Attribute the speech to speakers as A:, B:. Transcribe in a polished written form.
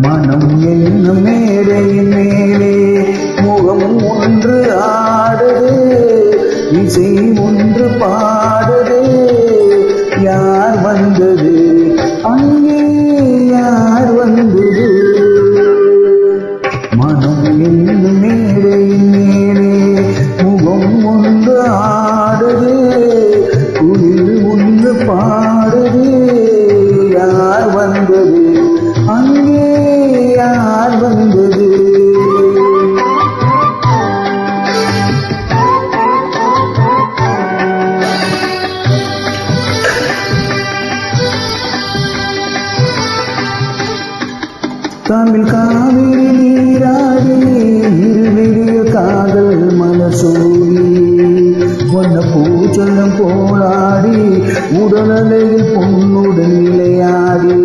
A: மனம் என்னும் மேடையின் மேலே முகம் ஒன்று ஆடுது, இசை ஒன்று பாடுது. யார் வந்தது அங்கே, யார் வந்தது? மனம் என்னும் மேடையின் மேலே முகம் ஒன்று ஆடுது, குயில் ஒன்று பாடுது. யார் வந்தது அங்கே, யார் வந்தது? தமிழ் காவிரி நீராடி இருவிழிய காதல் மனசூடி, ஒன்ன பூச்சலம் போராடி உடலையில் பொன்னுடன் நிலையாடி.